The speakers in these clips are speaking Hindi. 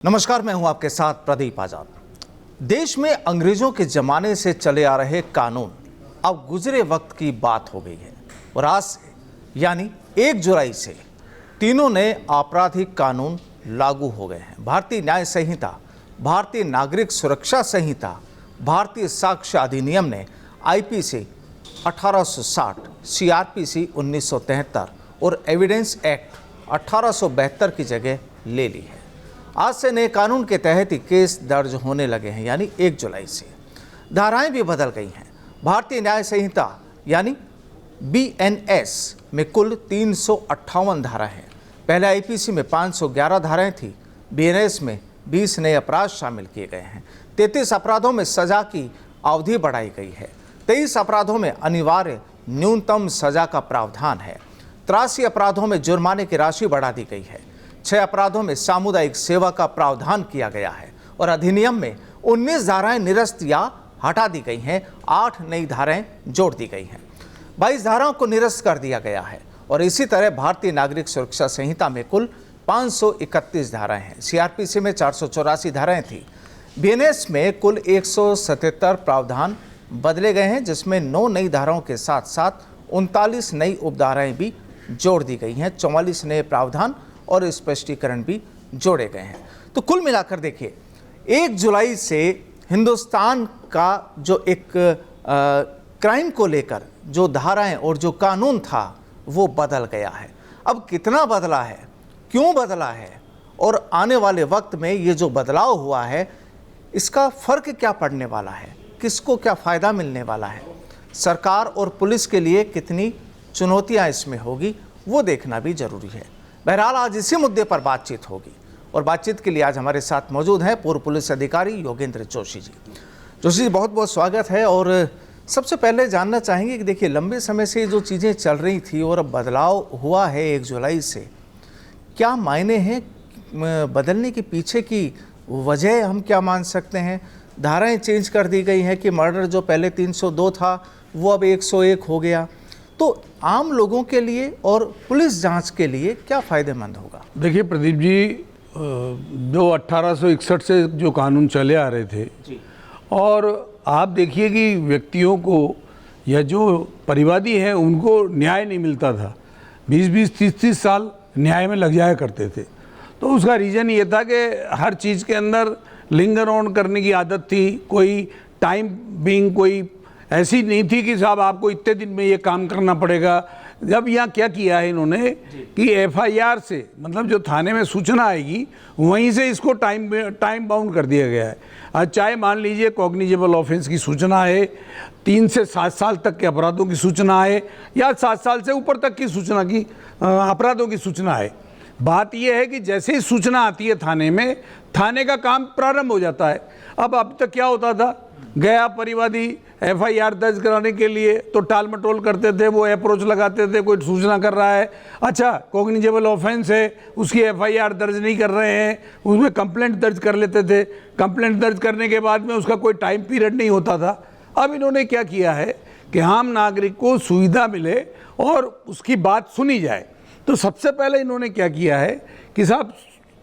नमस्कार, मैं हूं आपके साथ प्रदीप आजाद। देश में अंग्रेजों के जमाने से चले आ रहे कानून अब गुजरे वक्त की बात हो गई है और आज से यानी 1 जुलाई से तीनों नए आपराधिक कानून लागू हो गए हैं। भारतीय न्याय संहिता, भारतीय नागरिक सुरक्षा संहिता, भारतीय साक्ष्य अधिनियम ने आईपीसी 1860, सीआरपीसी 1973 और एविडेंस एक्ट 1872 की जगह ले ली है। आज से नए कानून के तहत ही केस दर्ज होने लगे हैं, यानी 1 जुलाई से। धाराएं भी बदल गई हैं। भारतीय न्याय संहिता यानी बीएनएस में कुल 358 धाराएं हैं। पहले आईपीसी में 511 धाराएं थी। बीएनएस में 20 नए अपराध शामिल किए गए हैं। 33 अपराधों में सजा की अवधि बढ़ाई गई है। 23 अपराधों में अनिवार्य न्यूनतम सजा का प्रावधान है। 83 अपराधों में जुर्माने की राशि बढ़ा दी गई है। 6 अपराधों में सामुदायिक सेवा का प्रावधान किया गया है और अधिनियम में 19 धाराएं निरस्त या हटा दी गई हैं। 8 नई धाराएं जोड़ दी गई हैं। 22 धाराओं को निरस्त कर दिया गया है और इसी तरह भारतीय नागरिक सुरक्षा संहिता में कुल 531 धाराएं हैं। सीआरपीसी में 484 धाराएं थी। बीएनएस में कुल 177 प्रावधान बदले गए हैं, जिसमें 9 नई धाराओं के साथ साथ 39 नई उपधाराएं भी जोड़ दी गई हैं। 44 नए प्रावधान और स्पष्टीकरण भी जोड़े गए हैं। तो कुल मिलाकर देखिए, 1 जुलाई से हिंदुस्तान का जो एक क्राइम को लेकर जो धाराएं और जो कानून था वो बदल गया है। अब कितना बदला है, क्यों बदला है और आने वाले वक्त में ये जो बदलाव हुआ है इसका फ़र्क क्या पड़ने वाला है, किसको क्या फ़ायदा मिलने वाला है, सरकार और पुलिस के लिए कितनी चुनौतियाँ इसमें होगी, वो देखना भी ज़रूरी है। बहरहाल आज इसी मुद्दे पर बातचीत होगी और बातचीत के लिए आज हमारे साथ मौजूद हैं पूर्व पुलिस अधिकारी योगेंद्र जोशी जी। जोशी जी, बहुत बहुत स्वागत है। और सबसे पहले जानना चाहेंगे कि देखिए, लंबे समय से जो चीज़ें चल रही थी और अब बदलाव हुआ है 1 जुलाई से, क्या मायने हैं बदलने के पीछे की वजह, हम क्या मान सकते हैं? धाराएँ चेंज कर दी गई हैं कि मर्डर जो पहले 302 था वो अब 101 हो गया। तो आम लोगों के लिए और पुलिस जांच के लिए क्या फ़ायदेमंद होगा? देखिए प्रदीप जी, जो 1861 से जो कानून चले आ रहे थे जी, और आप देखिए कि व्यक्तियों को या जो परिवादी हैं उनको न्याय नहीं मिलता था। 20-20, 30-30 साल न्याय में लग जाया करते थे। तो उसका रीज़न ये था कि हर चीज़ के अंदर लिंगर ऑन करने की आदत थी। कोई टाइम बीइंग कोई ऐसी नहीं थी कि साहब आपको इतने दिन में ये काम करना पड़ेगा। जब यहाँ क्या किया है इन्होंने कि एफआईआर से, मतलब जो थाने में सूचना आएगी वहीं से इसको टाइम बाउंड कर दिया गया है। आज चाहे मान लीजिए कॉग्निजेबल ऑफेंस की सूचना है, 3 से 7 साल तक के अपराधों की सूचना है, या 7 साल से ऊपर तक की सूचना की अपराधों की सूचना है। बात यह है कि जैसे ही सूचना आती है थाने में, थाने का काम प्रारंभ हो जाता है। अब तक क्या होता था, गया परिवादी एफआईआर दर्ज कराने के लिए तो टाल मटोल करते थे, वो अप्रोच लगाते थे, कोई सूचना कर रहा है, अच्छा कॉग्निजेबल ऑफेंस है, उसकी एफआईआर दर्ज नहीं कर रहे हैं, उसमें कंप्लेंट दर्ज कर लेते थे। कंप्लेंट दर्ज करने के बाद में उसका कोई टाइम पीरियड नहीं होता था। अब इन्होंने क्या किया है कि आम नागरिक को सुविधा मिले और उसकी बात सुनी जाए। तो सबसे पहले इन्होंने क्या किया है कि साहब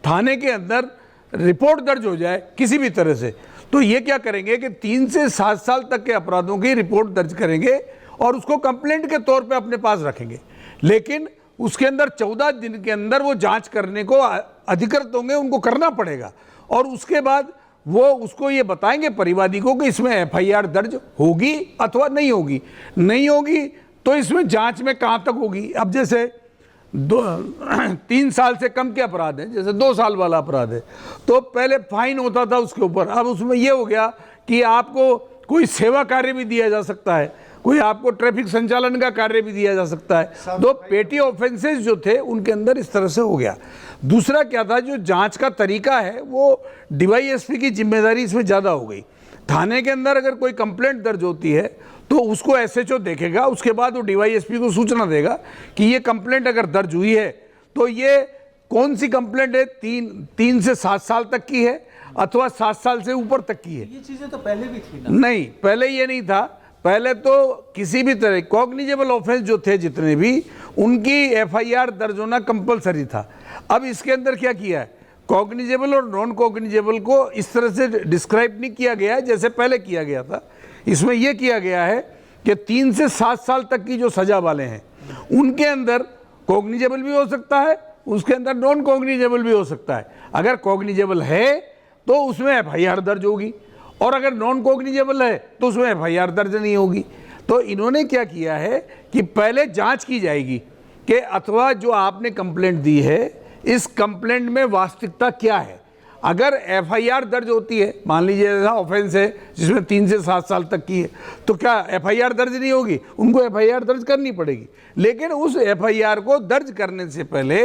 थाने के अंदर रिपोर्ट दर्ज हो जाए किसी भी तरह से। तो ये क्या करेंगे कि 3 से 7 साल तक के अपराधों की रिपोर्ट दर्ज करेंगे और उसको कंप्लेंट के तौर पे अपने पास रखेंगे। लेकिन उसके अंदर 14 दिन के अंदर वो जांच करने को अधिकृत होंगे, उनको करना पड़ेगा। और उसके बाद वो उसको ये बताएंगे परिवादी को कि इसमें एफआईआर दर्ज होगी अथवा नहीं होगी। नहीं होगी तो इसमें जाँच में कहाँ तक होगी। अब जैसे 3 साल से कम के अपराध है, जैसे 2 साल वाला अपराध है, तो पहले फाइन होता था उसके ऊपर। अब उसमें ये हो गया कि आपको कोई सेवा कार्य भी दिया जा सकता है, कोई आपको ट्रैफिक संचालन का कार्य भी दिया जा सकता है। तो पेटी ऑफेंसेस जो थे उनके अंदर इस तरह से हो गया। दूसरा क्या था, जो जांच का तरीका है वो डीवाईएसपी की जिम्मेदारी इसमें ज़्यादा हो गई। थाने के अंदर अगर कोई कंप्लेंट दर्ज होती है तो उसको एसएचओ देखेगा, उसके बाद वो डीवाईएसपी को सूचना देगा कि ये कंप्लेंट अगर दर्ज हुई है तो ये कौन सी कंप्लेंट है, 3 से 7 साल तक की है अथवा 7 साल से ऊपर तक की है। ये चीज़ें तो पहले भी थी ना? नहीं, पहले ये नहीं था। पहले तो किसी भी तरह कॉग्निजेबल ऑफेंस जो थे जितने भी, उनकी एफआईआर दर्ज होना कंपलसरी था। अब इसके अंदर क्या किया है, कॉग्निजेबल और नॉन कॉग्निजेबल को इस तरह से डिस्क्राइब नहीं किया गया है जैसे पहले किया गया था। इसमें यह किया गया है कि 3 से 7 साल तक की जो सजा वाले हैं उनके अंदर कॉग्निजेबल भी हो सकता है, उसके अंदर नॉन कॉग्निजेबल भी हो सकता है। अगर कॉग्निजेबल है तो उसमें एफआईआर दर्ज होगी, और अगर नॉन कॉग्निजेबल है तो उसमें एफआईआर दर्ज नहीं होगी। तो इन्होंने क्या किया है कि पहले जांच की जाएगी कि अथवा जो आपने कंप्लेंट दी है इस कंप्लेंट में वास्तविकता क्या है। अगर एफआईआर दर्ज होती है, मान लीजिए ऐसा ऑफेंस है जिसमें 3 से 7 साल तक की है, तो क्या एफआईआर दर्ज नहीं होगी? उनको एफआईआर दर्ज करनी पड़ेगी। लेकिन उस एफआईआर को दर्ज करने से पहले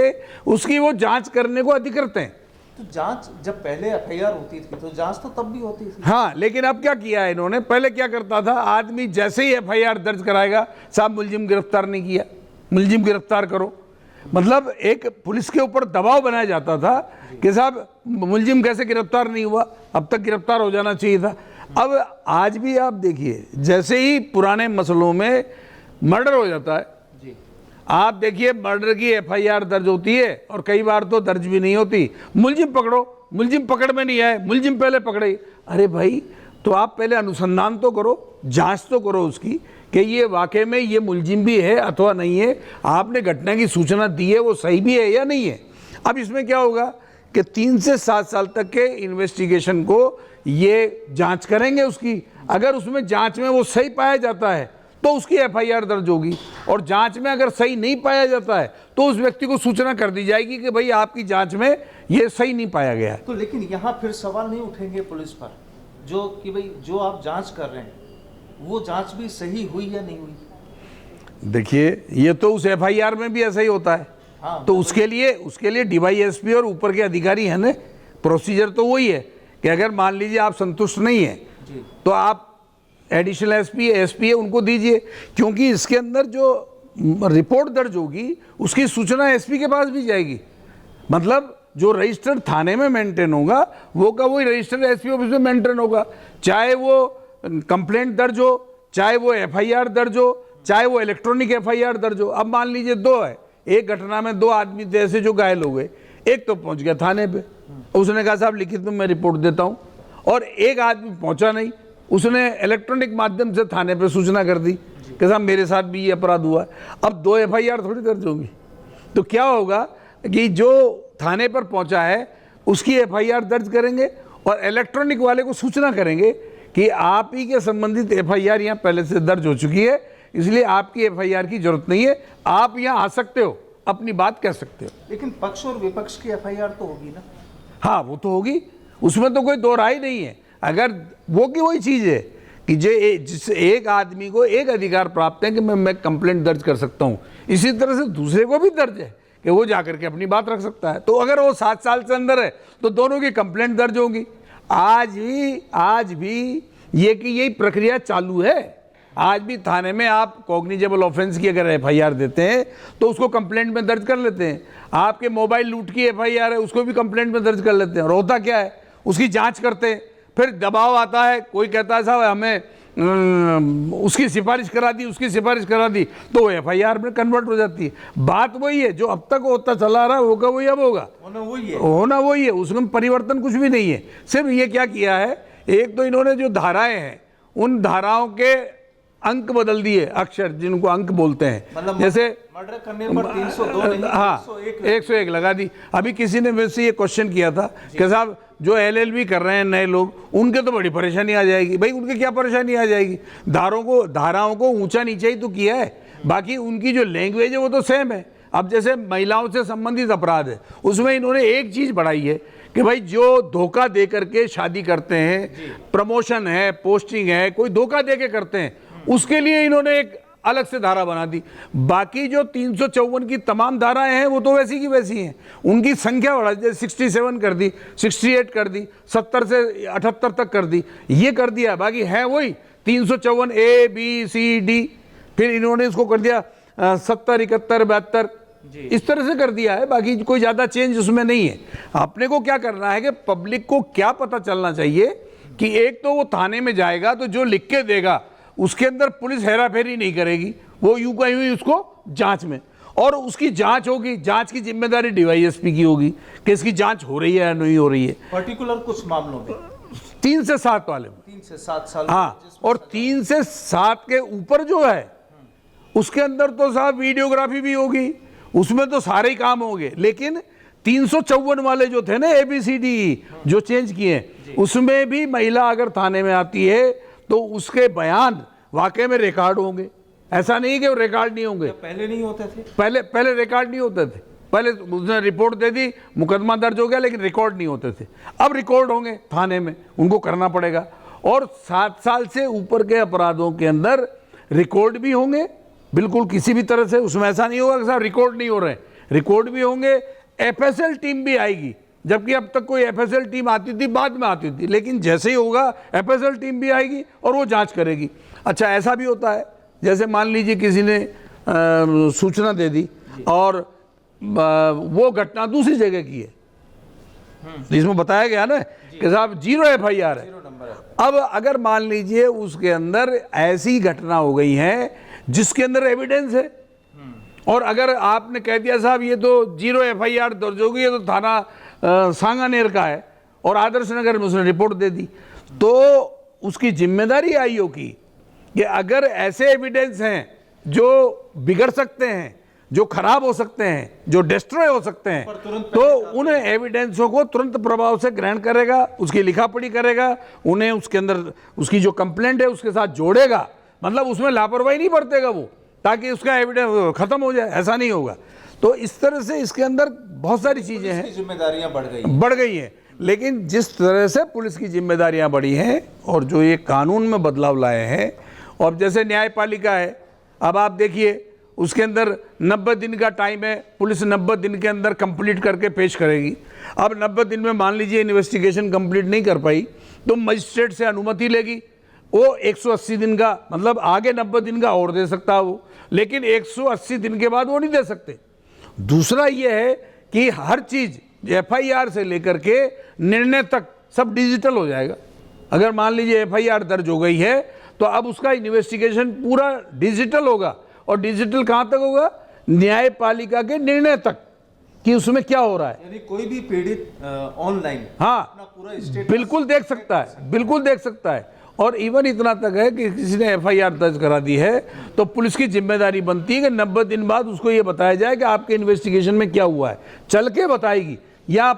उसकी वो जांच करने को अधिकृत हैं। तो जांच जब पहले एफआईआर होती थी तो जांच तो तब भी होती थी। हाँ, लेकिन अब क्या किया है इन्होंने? पहले क्या करता था, आदमी जैसे ही एफआईआर दर्ज कराएगा, साहब मुलजिम गिरफ्तार नहीं किया, मुलजिम गिरफ्तार करो। मतलब एक पुलिस के ऊपर दबाव बनाया जाता था कि साहब मुलजिम कैसे गिरफ्तार नहीं हुआ, अब तक गिरफ्तार हो जाना चाहिए था। अब आज भी आप देखिए, जैसे ही पुराने मसलों में मर्डर हो जाता है, आप देखिए मर्डर की एफआईआर दर्ज होती है और कई बार तो दर्ज भी नहीं होती। मुलजिम पकड़ो, मुलजिम पकड़ में नहीं आए, मुलजिम पहले पकड़े। अरे भाई, तो आप पहले अनुसंधान तो करो, जांच तो करो उसकी कि ये वाकई में ये मुलजिम भी है अथवा नहीं है, आपने घटना की सूचना दी है वो सही भी है या नहीं है। अब इसमें क्या होगा कि 3 से 7 साल तक के इन्वेस्टिगेशन को ये जांच करेंगे उसकी। अगर उसमें जांच में वो सही पाया जाता है तो उसकी एफआईआर दर्ज होगी, और जांच में अगर सही नहीं पाया जाता है तो उस व्यक्ति को सूचना कर दी जाएगी कि भाई आपकी जांच में ये सही नहीं पाया गया। तो लेकिन यहाँ फिर सवाल नहीं उठेंगे पुलिस पर, जो कि भाई जो आप जांच कर रहे हैं वो जांच भी सही हुई या नहीं हुई? देखिए, ये तो उस एफआईआर में भी ऐसा ही होता है। हाँ, तो उसके लिए डीवाईएसपी और ऊपर के अधिकारी हैं ना, प्रोसीजर तो वही है कि अगर मान लीजिए आप संतुष्ट नहीं है तो आप एडिशनल एसपी है उनको दीजिए, क्योंकि इसके अंदर जो रिपोर्ट दर्ज होगी उसकी सूचना एसपी के पास भी जाएगी। मतलब जो रजिस्टर थाने में मेंटेन होगा वो का वही रजिस्टर एसपी ऑफिस में मेंटेन होगा, चाहे वो कंप्लेंट दर्ज हो, चाहे वो एफआईआर दर्ज हो, चाहे वो इलेक्ट्रॉनिक एफआईआर दर्ज हो। अब मान लीजिए 2 है, एक घटना में 2 आदमी थे ऐसे जो घायल हो गए, एक तो पहुंच गया थाने पे, उसने कहा साहब लिखित में मैं रिपोर्ट देता हूं, और एक आदमी पहुंचा नहीं, उसने इलेक्ट्रॉनिक माध्यम से थाने पे सूचना कर दी कि साहब मेरे साथ भी ये अपराध हुआ है। अब 2 एफआईआर थोड़ी दर्ज होंगी। तो क्या होगा कि जो थाने पर पहुंचा है उसकी एफआईआर दर्ज करेंगे और इलेक्ट्रॉनिक वाले को सूचना करेंगे कि आप ही के संबंधित एफआईआर यहाँ पहले से दर्ज हो चुकी है, इसलिए आपकी एफआईआर की जरूरत नहीं है, आप यहाँ आ सकते हो, अपनी बात कह सकते हो। लेकिन पक्ष और विपक्ष की एफआईआर तो होगी ना? हाँ, वो तो होगी, उसमें तो कोई दो राय नहीं है। अगर वो की वही चीज़ है कि जिस एक आदमी को एक अधिकार प्राप्त है कि मैं कंप्लेंट दर्ज कर सकता हूँ, इसी तरह से दूसरे को भी दर्ज है कि वो जाकर के अपनी बात रख सकता है। तो अगर वो 7 साल से अंदर है तो दोनों की कंप्लेंट दर्ज होगी। आज भी ये कि यही प्रक्रिया चालू है। आज भी थाने में आप कॉग्निजेबल ऑफेंस की अगर एफआईआर देते हैं तो उसको कंप्लेंट में दर्ज कर लेते हैं। आपके मोबाइल लूट की एफआईआर है उसको भी कंप्लेंट में दर्ज कर लेते हैं। और होता क्या है, उसकी जांच करते हैं, फिर दबाव आता है, कोई कहता है साहब हमें उसकी सिफारिश करा दी, उसकी सिफारिश करा दी, तो एफआईआर में कन्वर्ट हो जाती है। बात वही है, जो अब तक होता चला रहा होगा वही अब होगा, होना वही है, उसमें परिवर्तन कुछ भी नहीं है। सिर्फ ये क्या किया है, एक तो इन्होंने जो धाराएं हैं उन धाराओं के अंक बदल दिए, अक्षर जिनको अंक बोलते हैं, मतलब जैसे मर्डर करने पर 302 नहीं, हाँ 101 लगा दी। अभी किसी ने मेरे से ये क्वेश्चन किया था कि साहब जो एलएलबी कर रहे हैं नए लोग, उनके तो बड़ी परेशानी आ जाएगी। भाई उनके क्या परेशानी आ जाएगी, धाराओं को ऊंचा नीचा ही तो किया है, बाकी उनकी जो लैंग्वेज है वो तो सेम है। अब जैसे महिलाओं से संबंधित अपराध है, उसमें इन्होंने एक चीज बढ़ाई है कि भाई जो धोखा दे करके शादी करते हैं, प्रमोशन है, पोस्टिंग है, कोई धोखा दे के करते हैं, उसके लिए इन्होंने एक अलग से धारा बना दी। बाकी जो 354 की तमाम धाराएं हैं वो तो वैसी की वैसी हैं, उनकी संख्या बढ़ा दी, 67 कर दी, 68 कर दी, 70 से 78 तक कर दी, ये कर दिया। बाकी है वही 354 A B C D, फिर इन्होंने इसको कर दिया 70 71 72, इस तरह से कर दिया है। बाकी कोई ज़्यादा चेंज उसमें नहीं है। अपने को क्या करना है कि पब्लिक को क्या पता चलना चाहिए कि एक तो वो थाने में जाएगा तो जो लिख के देगा उसके अंदर पुलिस हेरा फेरी नहीं करेगी, वो यूं का यूं ही उसको जांच में, और उसकी जांच होगी, जांच की जिम्मेदारी डीवाईएसपी की होगी कि इसकी जांच हो रही है या नहीं हो रही है। पर्टिकुलर कुछ मामलों में 3 से 7 वाले में, 3 से 7 साल, हाँ, और 3 से 7 के ऊपर जो है उसके अंदर तो साहब वीडियोग्राफी भी होगी, उसमें तो सारे ही काम होंगे। लेकिन 354 वाले जो थे ना ABCD जो चेंज किए, उसमें भी महिला अगर थाने में आती है तो उसके बयान वाकई में रिकॉर्ड होंगे। ऐसा नहीं कि वो रिकॉर्ड नहीं होंगे। पहले नहीं होते थे, पहले रिकॉर्ड नहीं होते थे। पहले उसने रिपोर्ट दे दी, मुकदमा दर्ज हो गया, लेकिन रिकॉर्ड नहीं होते थे। अब रिकॉर्ड होंगे थाने में, उनको करना पड़ेगा। और 7 साल से ऊपर के अपराधों के अंदर रिकॉर्ड भी होंगे, बिल्कुल किसी भी तरह से उसमें ऐसा नहीं होगा कि साहब रिकॉर्ड नहीं हो रहे, रिकॉर्ड भी होंगे। FSL टीम भी आएगी, जबकि अब तक कोई FSL टीम आती थी, बाद में आती थी, लेकिन जैसे ही होगा FSL टीम भी आएगी और वो जांच करेगी। अच्छा, ऐसा भी होता है जैसे मान लीजिए किसी ने सूचना दे दी और वो घटना दूसरी जगह की है, इसमें बताया गया ना कि साहब 0 FIR है। अब अगर मान लीजिए उसके अंदर ऐसी घटना हो गई है जिसके अंदर एविडेंस है, और अगर आपने कह दिया साहब ये तो 0 FIR दर्ज होगी, ये तो थाना सांगानेर का है, और आदर्श नगर में उसने रिपोर्ट दे दी, तो उसकी जिम्मेदारी आईओ की कि अगर ऐसे एविडेंस हैं जो बिगड़ सकते हैं, जो खराब हो सकते हैं, जो डिस्ट्रॉय हो सकते हैं, तो उन एविडेंसों को तुरंत प्रभाव से ग्रहण करेगा, उसकी लिखापढ़ी करेगा, उन्हें उसके अंदर उसकी जो कंप्लेंट है उसके साथ जोड़ेगा। मतलब उसमें लापरवाही नहीं बरतेगा वो, ताकि उसका एविडेंस खत्म हो जाए, ऐसा नहीं होगा। तो इस तरह से इसके अंदर बहुत सारी चीजें हैं, जिम्मेदारियां बढ़ गई हैं। लेकिन जिस तरह से पुलिस की जिम्मेदारियां बढ़ी हैं और जो ये कानून में बदलाव लाए हैं, और जैसे न्यायपालिका है, अब आप देखिए उसके अंदर 90 दिन का टाइम है, पुलिस 90 दिन के अंदर कंप्लीट करके पेश करेगी। अब 90 दिन में मान लीजिए इन्वेस्टिगेशन कंप्लीट नहीं कर पाई तो मजिस्ट्रेट से अनुमति लेगी, वो 180 दिन का, मतलब आगे 90 दिन का और दे सकता है वो, लेकिन 180 दिन के बाद वो नहीं दे सकते। दूसरा ये है कि हर चीज़ FIR से लेकर के निर्णय तक सब डिजिटल हो जाएगा। अगर मान लीजिए FIR दर्ज हो गई है तो अब उसका इन्वेस्टिगेशन पूरा डिजिटल होगा, और डिजिटल कहाँ तक होगा? न्यायपालिका के निर्णय तक कि उसमें क्या हो रहा है। यानी कोई भी पीड़ित ऑनलाइन हाँ बिल्कुल देख सकता है, बिल्कुल देख सकता है। और इवन इतना तक है कि किसी ने FIR दर्ज करा दी है तो पुलिस की जिम्मेदारी बनती है कि 90 दिन बाद उसको ये बताया जाए कि आपके इन्वेस्टिगेशन में क्या हुआ है, चल के बताएगी। या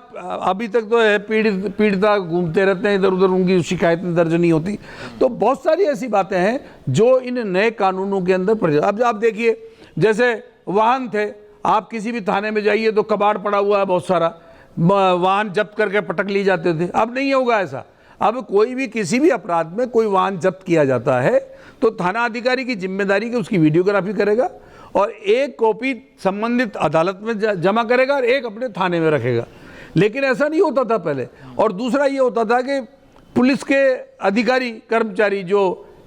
अभी तक तो है पीड़िता घूमते रहते हैं इधर उधर, उनकी शिकायतें दर्ज नहीं होती। तो बहुत सारी ऐसी बातें हैं जो इन नए कानूनों के अंदर। अब आप देखिए, जैसे वाहन थे, आप किसी भी थाने में जाइए तो कबाड़ पड़ा हुआ है बहुत सारा, वाहन जब्त करके पटक लिए जाते थे। अब नहीं होगा ऐसा। अब कोई भी किसी भी अपराध में कोई वाहन जब्त किया जाता है तो थाना अधिकारी की जिम्मेदारी कि उसकी वीडियोग्राफी करेगा और एक कॉपी संबंधित अदालत में जमा करेगा और एक अपने थाने में रखेगा। लेकिन ऐसा नहीं होता था पहले। और दूसरा ये होता था कि पुलिस के अधिकारी कर्मचारी जो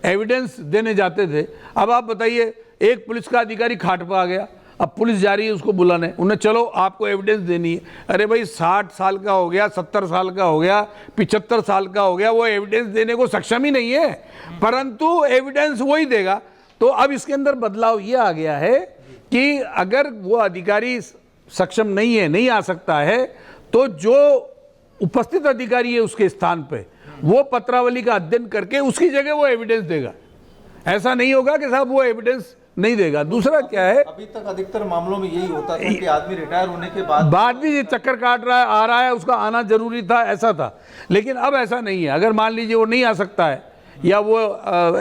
एविडेंस देने जाते थे, अब आप बताइए एक पुलिस का अधिकारी खाट पर आ गया, अब पुलिस जा रही है उसको बुलाने, उन्हें चलो आपको एविडेंस देनी है। अरे भाई 60 साल का हो गया, 70 साल का हो गया, 75 साल का हो गया, वो एविडेंस देने को सक्षम ही नहीं है, परंतु एविडेंस वही देगा। तो अब इसके अंदर बदलाव ये आ गया है कि अगर वो अधिकारी सक्षम नहीं है, नहीं आ सकता है, तो जो उपस्थित अधिकारी है उसके स्थान पे वो पत्रावली का अध्ययन करके उसकी जगह वो एविडेंस देगा। ऐसा नहीं होगा कि साहब वो एविडेंस नहीं देगा। दूसरा क्या है, अभी तक अधिकतर मामलों में यही होता था कि आदमी रिटायर होने के बाद भी ये चक्कर काट रहा है, आ रहा है, उसका आना जरूरी था, ऐसा था। लेकिन अब ऐसा नहीं है। अगर मान लीजिए वो नहीं आ सकता है या वो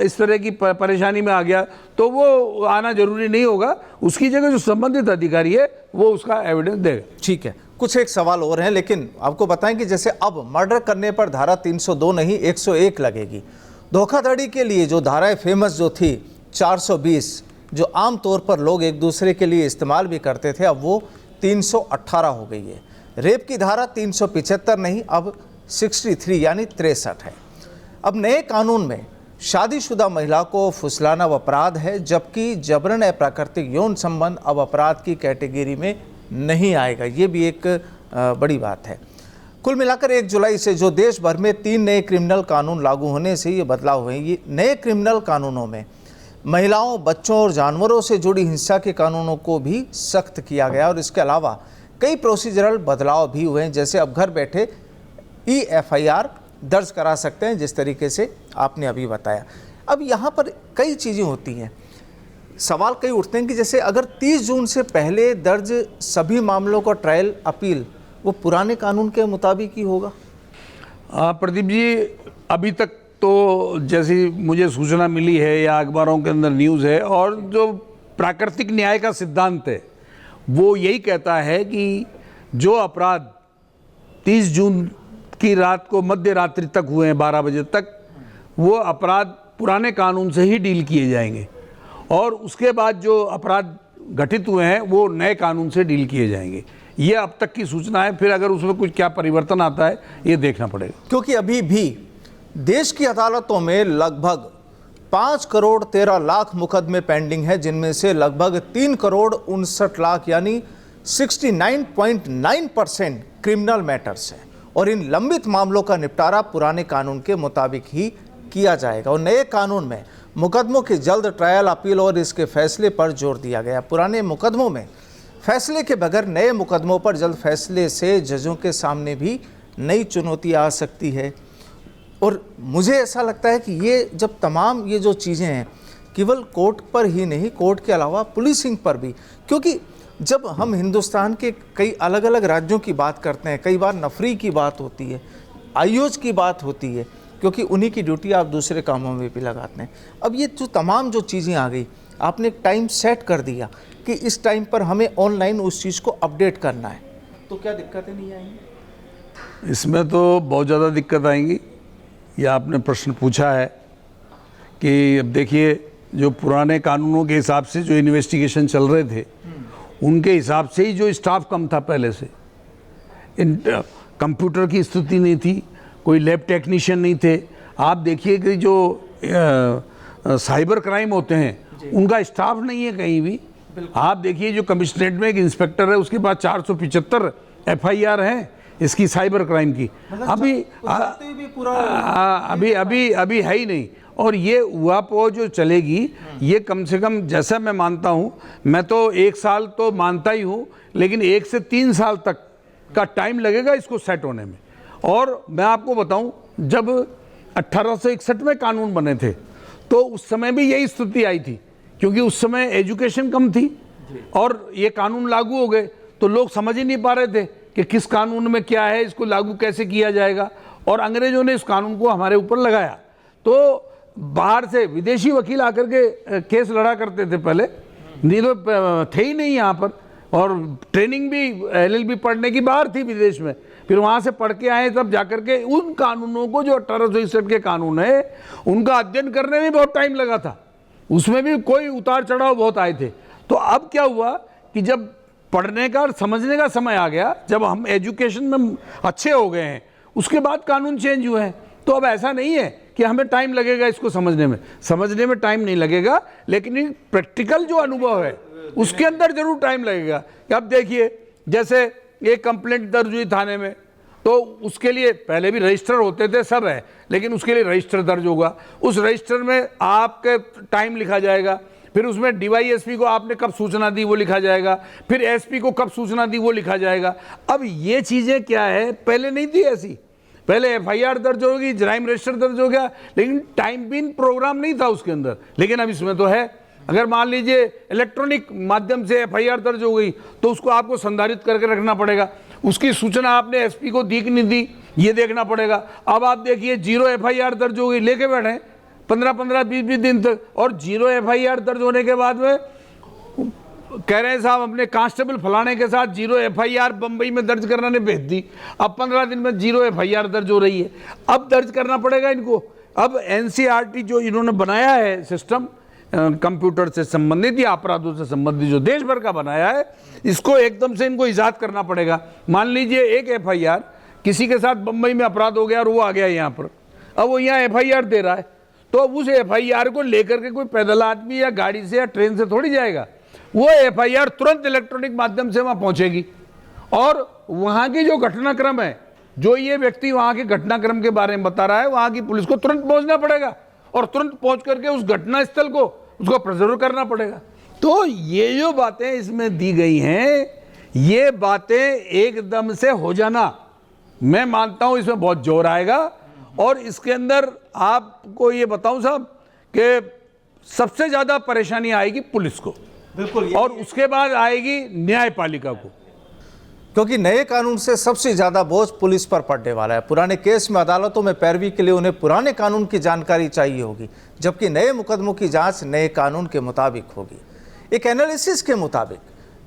इस तरह की परेशानी में आ गया तो वो आना जरूरी नहीं होगा, उसकी जगह जो संबंधित अधिकारी है वो उसका एविडेंस देगा। ठीक है, कुछ एक सवाल और हैं, लेकिन आपको बताएं कि जैसे अब मर्डर करने पर धारा 302 नहीं 101 लगेगी। धोखाधड़ी के लिए जो धाराएं फेमस जो थी 420, जो आम तौर पर लोग एक दूसरे के लिए इस्तेमाल भी करते थे, अब वो 318 हो गई है। रेप की धारा 375 नहीं, अब 63 यानी 63 है। अब नए कानून में शादीशुदा महिला को फुसलाना अपराध है, जबकि जबरन या प्राकृतिक यौन संबंध अब अपराध की कैटेगरी में नहीं आएगा। ये भी एक बड़ी बात है। कुल मिलाकर 1 जुलाई से जो देश भर में 3 नए क्रिमिनल कानून लागू होने से ये बदलाव हुए। ये नए क्रिमिनल कानूनों में महिलाओं, बच्चों और जानवरों से जुड़ी हिंसा के कानूनों को भी सख्त किया गया और इसके अलावा कई प्रोसीजरल बदलाव भी हुए हैं, जैसे अब घर बैठे EFIR दर्ज करा सकते हैं, जिस तरीके से आपने अभी बताया। अब यहाँ पर कई चीज़ें होती हैं, सवाल कई उठते हैं कि जैसे अगर 30 जून से पहले दर्ज सभी मामलों का ट्रायल अपील वो पुराने कानून के मुताबिक ही होगा? प्रदीप जी, अभी तक तो जैसी मुझे सूचना मिली है या अखबारों के अंदर न्यूज़ है, और जो प्राकृतिक न्याय का सिद्धांत है वो यही कहता है कि जो अपराध 30 जून की रात को मध्य रात्रि तक हुए हैं 12 बजे तक, वो अपराध पुराने कानून से ही डील किए जाएंगे, और उसके बाद जो अपराध घटित हुए हैं वो नए कानून से डील किए जाएंगे। ये अब तक की सूचना है, फिर अगर उसमें कुछ क्या परिवर्तन आता है ये देखना पड़ेगा। क्योंकि अभी भी देश की अदालतों में लगभग 5 करोड़ 13 लाख मुकदमे पेंडिंग है, जिनमें से लगभग 3 करोड़ 59 लाख यानी 69.9% क्रिमिनल मैटर्स हैं, और इन लंबित मामलों का निपटारा पुराने कानून के मुताबिक ही किया जाएगा। और नए कानून में मुकदमों के जल्द ट्रायल, अपील और इसके फैसले पर जोर दिया गया। पुराने मुकदमों में फैसले के बगैर नए मुकदमों पर जल्द फैसले से जजों के सामने भी नई चुनौती आ सकती है। और मुझे ऐसा लगता है कि ये जब तमाम ये जो चीज़ें हैं केवल कोर्ट पर ही नहीं, कोर्ट के अलावा पुलिसिंग पर भी, क्योंकि जब हम हिंदुस्तान के कई अलग अलग राज्यों की बात करते हैं, कई बार नफरी की बात होती है, आईओज की बात होती है, क्योंकि उन्हीं की ड्यूटी आप दूसरे कामों में भी लगाते हैं। अब ये जो तमाम जो चीज़ें आ गई, आपने एक टाइम सेट कर दिया कि इस टाइम पर हमें ऑनलाइन उस चीज़ को अपडेट करना है, तो क्या दिक्कतें नहीं आएंगी? इसमें तो बहुत ज़्यादा दिक्कत आएंगी। यह आपने प्रश्न पूछा है कि अब देखिए, जो पुराने कानूनों के हिसाब से जो इन्वेस्टिगेशन चल रहे थे उनके हिसाब से ही जो स्टाफ कम था, पहले से कंप्यूटर की स्थिति नहीं थी, कोई लैब टेक्नीशियन नहीं थे। आप देखिए कि जो साइबर क्राइम होते हैं उनका स्टाफ नहीं है कहीं भी। आप देखिए, जो कमिश्नरेट में एक इंस्पेक्टर है उसके पास 475 FIR हैं इसकी साइबर क्राइम की, अभी है ही नहीं। और ये उहापोह जो चलेगी, ये कम से कम, जैसा मैं मानता हूँ, मैं तो 1 साल तो मानता ही हूँ, लेकिन 1 से 3 साल तक का टाइम लगेगा इसको सेट होने में। और मैं आपको बताऊं, जब 1861 में कानून बने थे तो उस समय भी यही स्थिति आई थी, क्योंकि उस समय एजुकेशन कम थी और ये कानून लागू हो गए तो लोग समझ ही नहीं पा रहे थे कि किस कानून में क्या है, इसको लागू कैसे किया जाएगा। और अंग्रेजों ने इस कानून को हमारे ऊपर लगाया, तो बाहर से विदेशी वकील आकर के केस लड़ा करते थे। पहले नहीं तो थे ही नहीं यहाँ पर, और ट्रेनिंग भी LLB पढ़ने की बाहर थी विदेश में, फिर वहाँ से पढ़ के आए, तब जाकर के उन कानूनों को, जो 1861 के कानून है, उनका अध्ययन करने में बहुत टाइम लगा था। उसमें भी कोई उतार चढ़ाव बहुत आए थे। तो अब क्या हुआ कि जब पढ़ने का और समझने का समय आ गया, जब हम एजुकेशन में अच्छे हो गए हैं, उसके बाद कानून चेंज हुए हैं। तो अब ऐसा नहीं है कि हमें टाइम लगेगा इसको समझने में टाइम नहीं लगेगा, लेकिन प्रैक्टिकल जो अनुभव है उसके अंदर जरूर टाइम लगेगा। अब देखिए, जैसे एक कंप्लेंट दर्ज हुई थाने में, तो उसके लिए पहले भी रजिस्टर होते थे, सब है, लेकिन उसके लिए रजिस्टर दर्ज होगा। उस रजिस्टर में आपके टाइम लिखा जाएगा, फिर उसमें DYSP को आपने कब सूचना दी वो लिखा जाएगा, फिर SP को कब सूचना दी वो लिखा जाएगा। अब ये चीज़ें क्या है, पहले नहीं थी ऐसी। पहले FIR दर्ज होगी, क्राइम रजिस्टर दर्ज हो गया, लेकिन टाइम पिन प्रोग्राम नहीं था उसके अंदर। लेकिन अब इसमें तो है। अगर मान लीजिए इलेक्ट्रॉनिक माध्यम से FIR दर्ज हो गई, तो उसको आपको संधारित करके रखना पड़ेगा। उसकी सूचना आपने SP को दी कि नहीं दी, ये देखना पड़ेगा। अब आप देखिए, 0 FIR दर्ज हो गई, लेके बैठे 15-15, 20-20 दिन तक, और 0 FIR दर्ज होने के बाद में कह रहे हैं साहब अपने कांस्टेबल फलाने के साथ 0 FIR बम्बई में दर्ज करना ने भेज दी। अब 15 दिन में 0 FIR दर्ज हो रही है। अब दर्ज करना पड़ेगा इनको। अब NCERT जो इन्होंने बनाया है सिस्टम, कंप्यूटर से संबंधित या अपराधों से संबंधित जो देश भर का बनाया है, इसको एकदम से इनको इजाद करना पड़ेगा। मान लीजिए एक FIR किसी के साथ बम्बई में अपराध हो गया और वो आ गया यहाँ पर, अब वो यहाँ FIR दे रहा है, तो अब उस FIR को लेकर के कोई पैदल आदमी या गाड़ी से या ट्रेन से थोड़ी जाएगा। वो FIR तुरंत इलेक्ट्रॉनिक माध्यम से वहाँ पहुँचेगी, और वहाँ की जो घटनाक्रम है, जो ये व्यक्ति वहाँ के घटनाक्रम के बारे में बता रहा है, वहाँ की पुलिस को तुरंत पहुँचना पड़ेगा, और तुरंत पहुँच करके उस घटना स्थल को उसको प्रिजर्व करना पड़ेगा। तो ये जो बातें इसमें दी गई हैं, ये बातें एकदम से हो जाना, मैं मानता हूं इसमें बहुत जोर आएगा। और इसके अंदर आपको ये बताऊं साहब कि सबसे ज्यादा परेशानी आएगी पुलिस को, बिल्कुल, और उसके बाद आएगी न्यायपालिका को, क्योंकि नए कानून से सबसे ज्यादा बोझ पुलिस पर पड़ने वाला है। पुराने केस में अदालतों में पैरवी के लिए उन्हें पुराने कानून की जानकारी चाहिए होगी, जबकि नए मुकदमों की जांच नए कानून के मुताबिक होगी। एक एनालिसिस के मुताबिक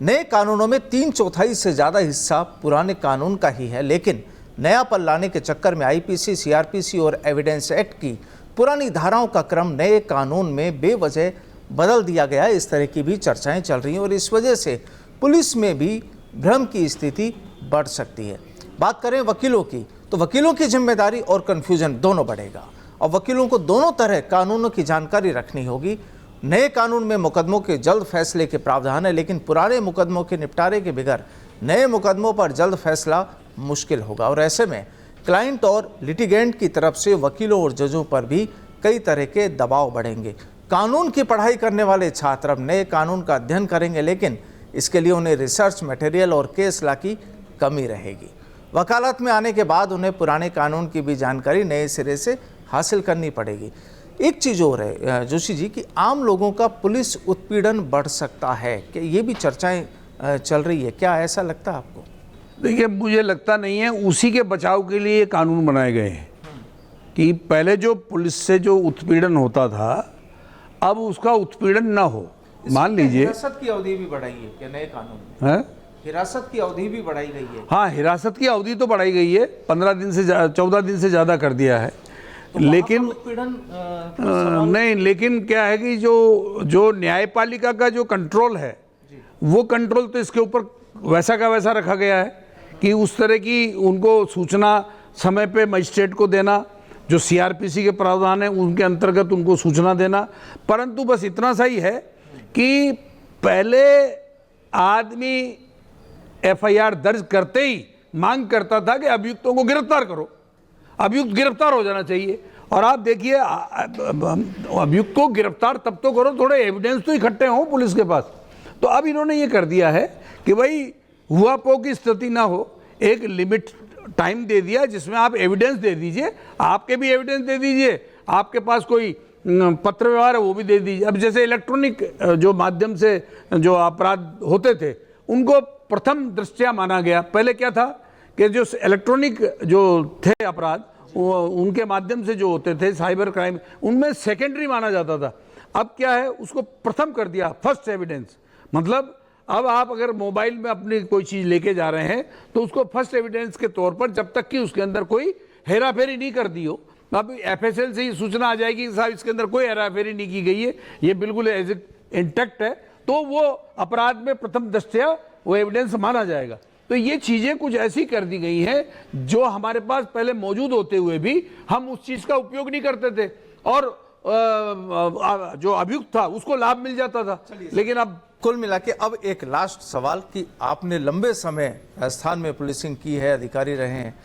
नए कानूनों में 3/4 से ज्यादा हिस्सा पुराने कानून का ही है, लेकिन नयापन लाने के चक्कर में आईपीसी, सीआरपीसी और एविडेंस एक्ट की पुरानी धाराओं का क्रम नए कानून में बेवजह बदल दिया गया है। इस तरह की भी चर्चाएं चल रही हैं और इस वजह से पुलिस में भी भ्रम की स्थिति बढ़ सकती है। बात करें वकीलों की, तो वकीलों की जिम्मेदारी और कन्फ्यूजन दोनों बढ़ेगा और वकीलों को दोनों तरह कानूनों की जानकारी रखनी होगी। नए कानून में मुकदमों के जल्द फैसले के प्रावधान है, लेकिन पुराने मुकदमों के निपटारे के बगैर नए मुकदमों पर जल्द फैसला मुश्किल होगा और ऐसे में क्लाइंट और लिटिगेंट की तरफ से वकीलों और जजों पर भी कई तरह के दबाव बढ़ेंगे। कानून की पढ़ाई करने वाले छात्र अब नए कानून का अध्ययन करेंगे, लेकिन इसके लिए उन्हें रिसर्च मटेरियल और केस लॉ की कमी रहेगी। वकालत में आने के बाद उन्हें पुराने कानून की भी जानकारी नए सिरे से हासिल करनी पड़ेगी। एक चीज़ और है जोशी जी कि आम लोगों का पुलिस उत्पीड़न बढ़ सकता है, कि ये भी चर्चाएं चल रही है, क्या ऐसा लगता है आपको? देखिए, मुझे लगता नहीं है। उसी के बचाव के लिए कानून बनाए गए हैं कि पहले जो पुलिस से जो उत्पीड़न होता था, अब उसका उत्पीड़न ना हो। मान लीजिए हिरासत की अवधि भी बढ़ाई है क्या नए कानून में? हिरासत की अवधि भी बढ़ाई गई है। हाँ, हिरासत की अवधि तो बढ़ाई गई है, 15 दिन से 14 दिन से ज़्यादा कर दिया है। तो लेकिन उत्पीड़न नहीं, लेकिन क्या है कि जो न्यायपालिका का जो कंट्रोल है, वो कंट्रोल तो इसके ऊपर वैसा का वैसा रखा गया है कि उस तरह की उनको सूचना समय पे मजिस्ट्रेट को देना, जो सीआरपीसी के प्रावधान है उनके अंतर्गत उनको सूचना देना। परंतु बस इतना सा ही है कि पहले आदमी एफआईआर दर्ज करते ही मांग करता था कि अभियुक्तों को गिरफ्तार करो, अभियुक्त गिरफ्तार हो जाना चाहिए। और आप देखिए, अभियुक्त को गिरफ्तार तब तो करो, थोड़े एविडेंस तो इकट्ठे हों पुलिस के पास। तो अब इन्होंने ये कर दिया है कि भाई हुआ पो की स्थिति ना हो, एक लिमिट टाइम दे दिया जिसमें आप एविडेंस दे दीजिए, आपके भी एविडेंस दे दीजिए, आपके पास कोई पत्र व्यवहार है वो भी दे दीजिए। अब जैसे इलेक्ट्रॉनिक जो माध्यम से जो अपराध होते थे उनको प्रथम दृष्टया माना गया। पहले क्या था कि जो इलेक्ट्रॉनिक जो थे अपराध, उनके माध्यम से जो होते थे साइबर क्राइम, उनमें सेकेंडरी माना जाता था। अब क्या है, उसको प्रथम कर दिया, फर्स्ट एविडेंस। मतलब अब आप अगर मोबाइल में अपनी कोई चीज़ लेके जा रहे हैं तो उसको फर्स्ट एविडेंस के तौर पर, जब तक कि उसके अंदर कोई हेरा फेरी नहीं कर दी हो, अब एफएसएल से ही सूचना आ जाएगी कि साहब इसके अंदर कोई हेरा फेरी नहीं की गई है, ये बिल्कुल एज इंटैक्ट है, तो वो अपराध में प्रथम दृष्टया वो एविडेंस माना जाएगा। तो ये चीज़ें कुछ ऐसी कर दी गई हैं जो हमारे पास पहले मौजूद होते हुए भी हम उस चीज़ का उपयोग नहीं करते थे, और जो अभियुक्त था उसको लाभ मिल जाता था। लेकिन अब कुल मिला के अब एक लास्ट सवाल कि आपने लंबे समय राजस्थान में पुलिसिंग की है, अधिकारी रहे हैं,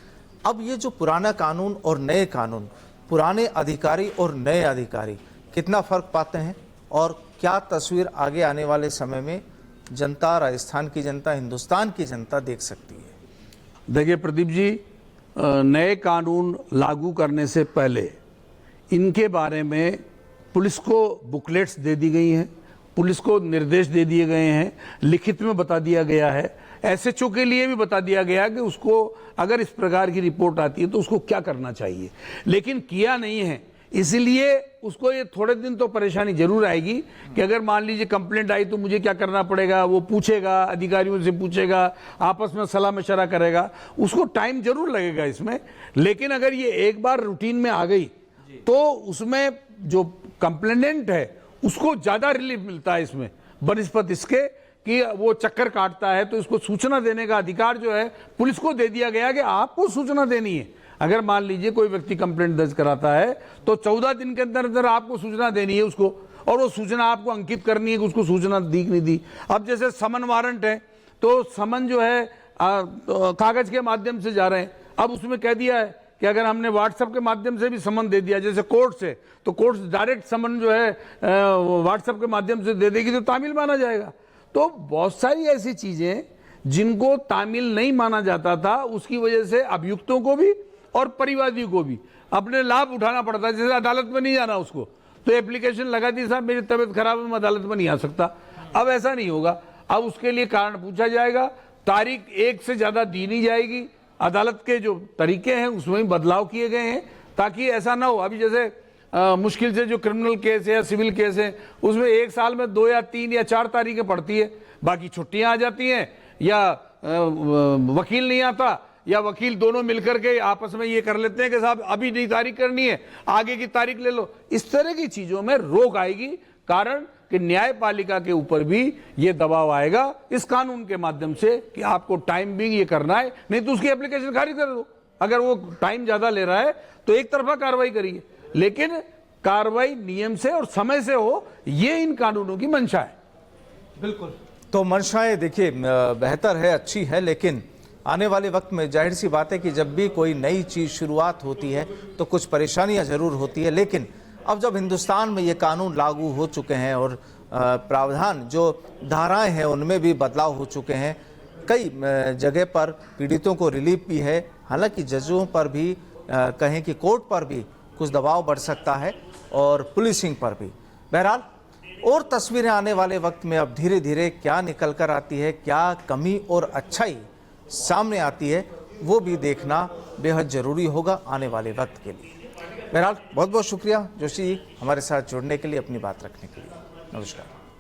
अब ये जो पुराना कानून और नए कानून, पुराने अधिकारी और नए अधिकारी कितना फर्क पाते हैं और क्या तस्वीर आगे आने वाले समय में जनता, राजस्थान की जनता, हिंदुस्तान की जनता देख सकती है? देखिए प्रदीप जी, नए कानून लागू करने से पहले इनके बारे में पुलिस को बुकलेट्स दे दी गई हैं, पुलिस को निर्देश दे दिए गए हैं, लिखित में बता दिया गया है, एसएचओ के लिए भी बता दिया गया कि उसको अगर इस प्रकार की रिपोर्ट आती है तो उसको क्या करना चाहिए, लेकिन किया नहीं है। इसलिए उसको ये थोड़े दिन तो परेशानी जरूर आएगी कि अगर मान लीजिए कंप्लेंट आई तो मुझे क्या करना पड़ेगा, वो पूछेगा, अधिकारियों से पूछेगा, आपस में सलाह मशवरा करेगा, उसको टाइम जरूर लगेगा इसमें। लेकिन अगर ये एक बार रूटीन में आ गई तो उसमें जो कंप्लेनेंट है उसको ज़्यादा रिलीफ मिलता है इसमें बनिस्पत इसके कि वो चक्कर काटता है। तो इसको सूचना देने का अधिकार जो है पुलिस को दे दिया गया कि आपको सूचना देनी है। अगर मान लीजिए कोई व्यक्ति कंप्लेंट दर्ज कराता है तो 14 दिन के अंदर अंदर आपको सूचना देनी है उसको, और वो सूचना आपको अंकित करनी है कि उसको सूचना दी कि नहीं दी। अब जैसे समन वारंट है तो समन जो है कागज के माध्यम से जा रहे हैं, अब उसमें कह दिया है कि अगर हमने व्हाट्सएप के माध्यम से भी समन दे दिया, जैसे कोर्ट से, तो कोर्ट डायरेक्ट समन जो है व्हाट्सएप के माध्यम से दे देगी तो तामील माना जाएगा। तो बहुत सारी ऐसी चीजें जिनको तामील नहीं माना जाता था, उसकी वजह से अभियुक्तों को भी और परिवादी को भी अपने लाभ उठाना पड़ता है। जैसे अदालत में नहीं जाना उसको, तो एप्लीकेशन लगा दी, साहब मेरी तबीयत खराब है, मैं अदालत में नहीं आ सकता। अब ऐसा नहीं होगा, अब उसके लिए कारण पूछा जाएगा, तारीख एक से ज्यादा दी नहीं जाएगी। अदालत के जो तरीके हैं उसमें भी बदलाव किए गए हैं ताकि ऐसा ना हो। अभी जैसे मुश्किल से जो क्रिमिनल केस है या सिविल केस है, उसमें एक साल में 2 या 3 या 4 तारीखें पड़ती है, बाकी छुट्टियां आ जाती हैं, या वकील नहीं आता, या वकील दोनों मिलकर के आपस में ये कर लेते हैं कि साहब अभी नहीं तारीख करनी है, आगे की तारीख ले लो। इस तरह की चीजों में रोक आएगी, कारण कि न्यायपालिका के ऊपर भी ये दबाव आएगा इस कानून के माध्यम से कि आपको टाइम बिंग ये करना है, नहीं तो उसकी एप्लीकेशन खारिज कर दो। अगर वो टाइम ज्यादा ले रहा है तो एक तरफा कार्रवाई करिए, लेकिन कार्रवाई नियम से और समय से हो, ये इन कानूनों की मंशा है। बिल्कुल, तो मंशाएं देखिए बेहतर है, अच्छी है, लेकिन आने वाले वक्त में जाहिर सी बात है कि जब भी कोई नई चीज़ शुरुआत होती है तो कुछ परेशानियां जरूर होती है। लेकिन अब जब हिंदुस्तान में ये कानून लागू हो चुके हैं और प्रावधान जो धाराएं हैं उनमें भी बदलाव हो चुके हैं, कई जगह पर पीड़ितों को रिलीफ भी है, हालांकि जजों पर भी कहें कि कोर्ट पर भी कुछ दबाव बढ़ सकता है और पुलिसिंग पर भी। बहरहाल और तस्वीरें आने वाले वक्त में अब धीरे धीरे क्या निकल कर आती है, क्या कमी और अच्छाई सामने आती है, वो भी देखना बेहद ज़रूरी होगा आने वाले वक्त के लिए। बहरहाल बहुत बहुत शुक्रिया जोशी जी हमारे साथ जुड़ने के लिए, अपनी बात रखने के लिए। नमस्कार।